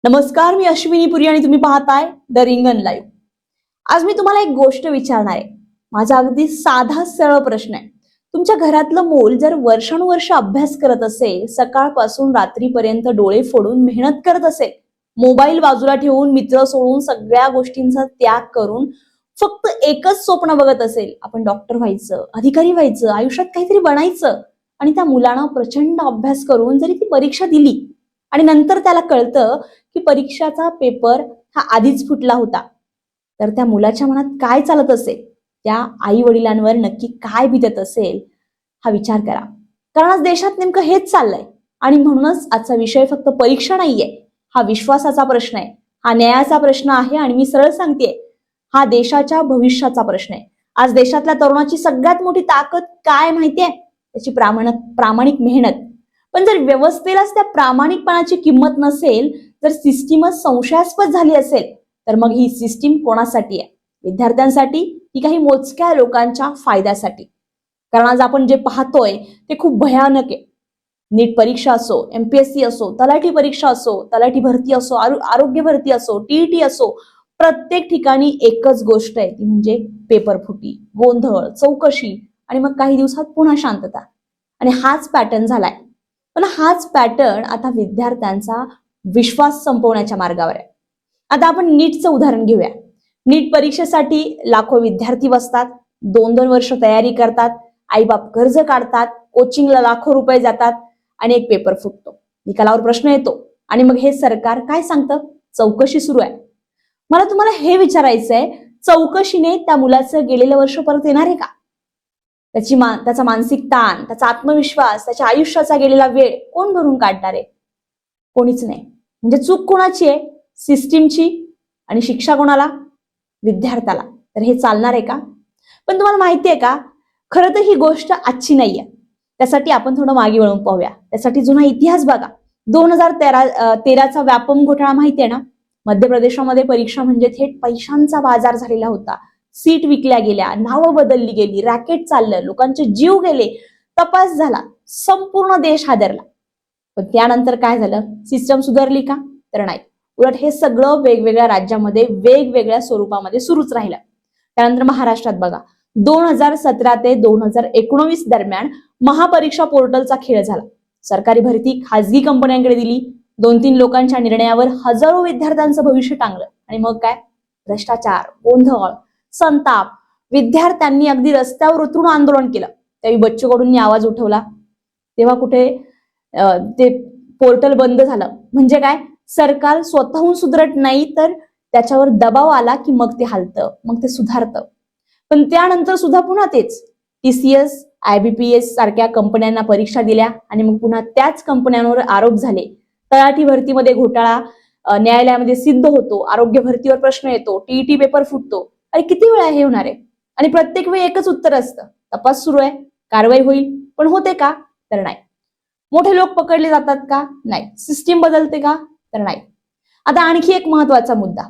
नमस्कार, मी अश्विनी पुरी आणि तुम्ही पाहताय द रिंगण लाईव्ह. आज मी तुम्हाला एक गोष्ट विचारणार आहे. माझा अगदी साधा सरळ प्रश्न आहे. तुमच्या घरातलं मूल जर वर्षानुवर्ष अभ्यास करत असेल, सकाळपासून रात्रीपर्यंत डोळे फोडून मेहनत करत असेल, मोबाईल बाजूला ठेवून, मित्र सोडून, सगळ्या गोष्टींचा त्याग करून फक्त एकच स्वप्न बघत असेल, आपण डॉक्टर व्हायचं, अधिकारी व्हायचं, आयुष्यात काहीतरी बनायचं, आणि त्या मुलानं प्रचंड अभ्यास करून जरी ती परीक्षा दिली आणि नंतर त्याला कळतं की परीक्षाचा पेपर हा आधीच फुटला होता, तर त्या मुलाच्या मनात काय चालत असेल, त्या आई वडिलांवर नक्की काय बितत असेल, हा विचार करा. कारण आज देशात नेमकं हेच चाललंय. आणि म्हणूनच आजचा विषय फक्त परीक्षा नाहीये, हा विश्वासाचा प्रश्न आहे, हा न्यायाचा प्रश्न आहे, आणि मी सरळ सांगतेय, हा देशाच्या भविष्याचा प्रश्न आहे. आज देशातल्या तरुणाची सगळ्यात मोठी ताकद काय माहितीये? त्याची प्रामाणिक मेहनत. पण जर व्यवस्थेलाच त्या प्रामाणिकपणाची किंमत नसेल, जर सिस्टीमच संशयास्पद झाली असेल, तर मग ही सिस्टीम कोणासाठी आहे? विद्यार्थ्यांसाठी की काही मोजक्या लोकांच्या फायद्यासाठी? कारण आज आपण जे पाहतोय ते खूप भयानक आहे. नीट परीक्षा असो, एमपीएससी असो, तलाठी परीक्षा असो, तलाठी भरती असो, आरोग्य भरती असो, टीईटी असो, प्रत्येक ठिकाणी एकच गोष्ट आहे, ती म्हणजे पेपर फुटी, गोंधळ, चौकशी, आणि मग काही दिवसात पुन्हा शांतता. आणि हाच पॅटर्न झालाय. पण हाच पॅटर्न आता विद्यार्थ्यांचा विश्वास संपवण्याच्या मार्गावर आहे. आता आपण नीटचं उदाहरण घेऊया. नीट परीक्षेसाठी लाखो विद्यार्थी बसतात, 2-2 वर्ष तयारी करतात, आईबाप कर्ज काढतात, कोचिंगला लाखो रुपये जातात, आणि एक पेपर फुटतो, निकालावर प्रश्न येतो, आणि मग हे सरकार काय सांगतं? चौकशी सुरू आहे. मला तुम्हाला हे विचारायचंय, चौकशीने त्या मुलाचं गेलेलं वर्ष परत येणार आहे का? त्याचा मानसिक ताण, त्याचा आत्मविश्वास, त्याच्या आयुष्याचा गेलेला वेळ कोण भरून काढणार आहे? कोणीच नाही. म्हणजे चूक कोणाची आहे? सिस्टीमची. आणि शिक्षा कोणाला? विद्यार्थ्याला. तर हे चालणार आहे का? पण तुम्हाला माहितीये का, खरं तर ही गोष्ट आजची नाहीये. त्यासाठी आपण थोडं मागे वळून पाहूया. त्यासाठी जुना इतिहास बघा. 2013चा व्यापम घोटाळा माहितीये ना? मध्य प्रदेशामध्ये परीक्षा म्हणजे थेट पैशांचा बाजार झालेला होता. सीट विकल्या गेल्या, नावं बदलली गेली, रॅकेट चाललं, लोकांचे जीव गेले, तपास झाला, संपूर्ण देश हादरला. पण त्यानंतर काय झालं? सिस्टम सुधारली का? तर नाही. उलट हे सगळं वेगवेगळ्या राज्यामध्ये वेगवेगळ्या स्वरूपामध्ये सुरूच राहिलं. त्यानंतर महाराष्ट्रात बघा, 2017 ते 2019 दरम्यान महापरीक्षा पोर्टलचा खेळ झाला. सरकारी भरती खासगी कंपन्यांकडे दिली. 2-3 लोकांच्या निर्णयावर हजारो विद्यार्थ्यांचं भविष्य टांगलं. आणि मग काय? भ्रष्टाचार, गोंधळ, संताप. विद्यार्थ्यांनी अगदी रस्त्यावर उतरून आंदोलन केलं. त्यावेळी बच्चू कडूंनी आवाज उठवला. तेव्हा कुठे ते पोर्टल बंद झालं. म्हणजे काय? सरकार स्वतःहून सुधरत नाही, तर त्याच्यावर दबाव आला की मग ते हलतं, मग ते सुधारतं. पण त्यानंतर सुद्धा पुन्हा तेच. टीसीएस, आयबीपीएस सारख्या कंपन्यांना परीक्षा दिल्या, आणि मग पुन्हा त्याच कंपन्यांवर आरोप झाले. तलाठी भरतीमध्ये घोटाळा न्यायालयामध्ये सिद्ध होतो, आरोग्य भरतीवर प्रश्न येतो, टीईटी पेपर फुटतो. अरे किती वेळा हे होणार आहे? आणि प्रत्येक वेळी एकच उत्तर असतं, तपास सुरू आहे, कारवाई होईल. पण होते का? तर नाही. मोठे लोक पकडले जातात का? नाही. सिस्टीम बदलते का? तर नाही. आता आणखी एक महत्वाचा मुद्दा,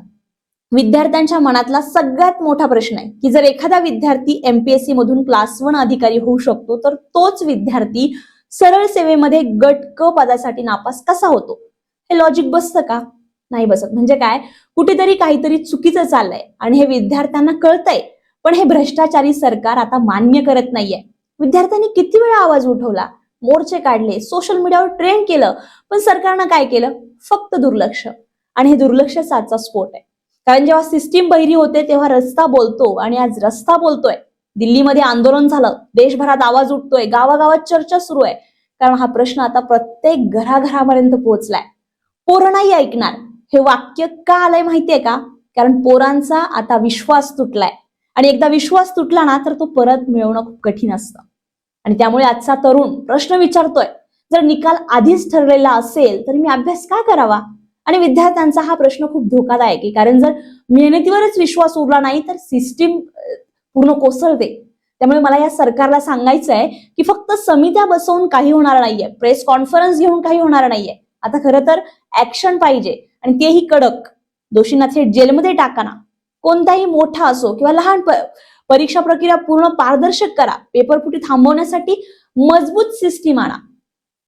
विद्यार्थ्यांच्या मनातला सगळ्यात मोठा प्रश्न आहे की जर एखादा विद्यार्थी एमपीएससी मधून क्लास 1 अधिकारी होऊ शकतो, तर तोच विद्यार्थी सरळ सेवेमध्ये गट क पदासाठी नापास कसा होतो? हे लॉजिक बसतं का? नाही बसत. म्हणजे काय? कुठेतरी काहीतरी चुकीचं चाललंय, आणि हे विद्यार्थ्यांना कळतंय. पण हे भ्रष्टाचारी सरकार आता मान्य करत नाहीये. विद्यार्थ्यांनी किती वेळा आवाज उठवला, मोर्चे काढले, सोशल मीडियावर ट्रेंड केलं, पण सरकारनं काय केलं? फक्त दुर्लक्ष. आणि हे दुर्लक्ष साचा स्फोट आहे. कारण जेव्हा सिस्टीम बहिरी होते तेव्हा रस्ता बोलतो, आणि आज रस्ता बोलतोय. दिल्लीमध्ये आंदोलन झालं, देशभरात आवाज उठतोय, गावागावात चर्चा सुरू आहे. कारण हा प्रश्न आता प्रत्येक घराघरापर्यंत पोहोचलाय. पोरं नाही ऐकणार. हे वाक्य का आलंय माहितीये का? कारण पोरांचा आता विश्वास तुटलाय, आणि एकदा विश्वास तुटला ना, तर तो परत मिळवणं खूप कठीण असतं. आणि त्यामुळे आजचा तरुण प्रश्न विचारतोय, जर निकाल आधीच ठरलेला असेल तर मी अभ्यास का करावा? आणि विद्यार्थ्यांचा हा प्रश्न खूप धोकादायक आहे. कारण जर मेहनतीवरच विश्वास उरला नाही, तर सिस्टीम पूर्ण कोसळते. त्यामुळे मला या सरकारला सांगायचं आहे की फक्त समित्या बसवून काही होणार नाहीये, प्रेस कॉन्फरन्स घेऊन काही होणार नाहीये. आता खरं तर ऍक्शन पाहिजे, आणि तेही कडक. दोषींना थेट जेलमध्ये टाका ना. कोणताही मोठा असो किंवा लहान, परीक्षा प्रक्रिया पूर्ण पारदर्शक करा. पेपर फुटी थांबवण्यासाठी मजबूत सिस्टीम आणा.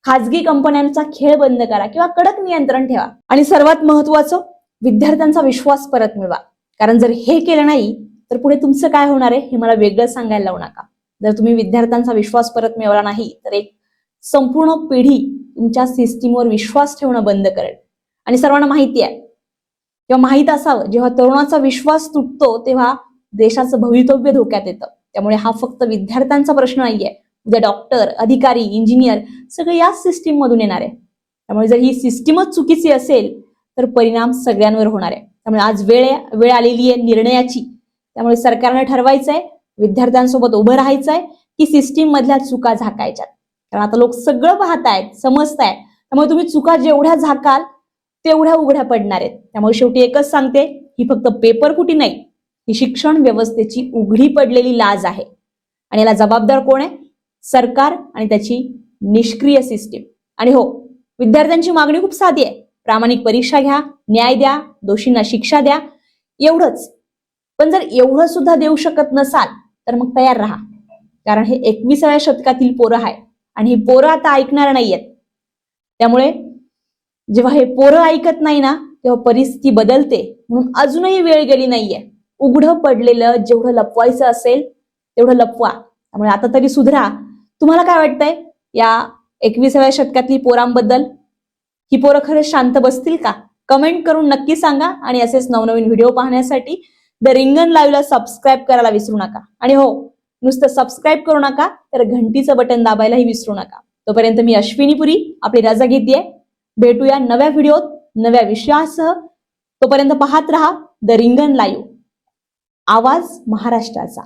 खाजगी कंपन्यांचा खेळ बंद करा किंवा कडक नियंत्रण ठेवा. आणि सर्वात महत्वाचं, विद्यार्थ्यांचा विश्वास परत मिळवा. कारण जर हे केलं नाही तर पुढे तुमचं काय होणार आहे हे मला वेगळं सांगायला लावू नका. जर तुम्ही विद्यार्थ्यांचा विश्वास परत मिळवला नाही तर एक संपूर्ण पिढी तुमच्या सिस्टीमवर विश्वास ठेवणं बंद करेल. आणि सर्वांना माहिती आहे किंवा माहीत असावं, जेव्हा तरुणाचा विश्वास तुटतो तेव्हा देशाचं भवितव्य धोक्यात येतं. त्यामुळे हा फक्त विद्यार्थ्यांचा प्रश्न नाहीये. उद्या डॉक्टर, अधिकारी, इंजिनियर सगळे याच सिस्टीम मधून येणार आहे. त्यामुळे जर ही सिस्टीमच चुकीची असेल तर परिणाम सगळ्यांवर होणार आहे. त्यामुळे आज वेळ आलेली आहे निर्णयाची. त्यामुळे सरकारने ठरवायचंय, विद्यार्थ्यांसोबत उभं राहायचंय की सिस्टीम मधल्या चुका झाकायच्यात. कारण आता लोक सगळं पाहतायत, समजतायत. त्यामुळे तुम्ही चुका जेवढ्या झाकाल तेवढ्या उघड्या पडणार आहेत. त्यामुळे शेवटी एकच सांगते, ही फक्त पेपरफुटी नाही, ही शिक्षण व्यवस्थेची उघडी पडलेली लाज आहे. आणि याला जबाबदार कोण आहे? सरकार आणि त्याची निष्क्रिय सिस्टीम. आणि हो, विद्यार्थ्यांची मागणी खूप साधी आहे. प्रामाणिक परीक्षा घ्या, न्याय द्या, दोषींना शिक्षा द्या, एवढंच. पण जर एवढं सुद्धा देऊ शकत नसाल तर मग तयार राहा. कारण हे 21व्या शतकातील पोरं आहे आणि ही पोरं आता ऐकणार नाहीयेत. त्यामुळे जेव्हा हे पोरं ऐकत नाही ना तेव्हा परिस्थिती बदलते. म्हणून अजूनही वेळ गेली नाहीये. उघडं पडलेलं जेवढं लपवायचं असेल तेवढं लपवा. त्यामुळे आता तरी सुधरा. तुम्हाला काय वाटतंय या 21व्या शतकातली पोरांबद्दल? ही पोरं खरंच शांत बसतील का? कमेंट करून नक्की सांगा. आणि असेच नवनवीन व्हिडिओ पाहण्यासाठी द रिंगण लाईव्हला सबस्क्राईब करायला विसरू नका. आणि हो, नुसतं सबस्क्राईब करू नका तर घंटीचं बटन दाबायलाही विसरू नका. तोपर्यंत मी अश्विनी पुरी आपली रजा घेतेय. भेटूया नव्या व्हिडिओत नव्या विषयासह. तोपर्यंत पाहत रहा द रिंगण लाईव्ह, आवाज महाराष्ट्राचा.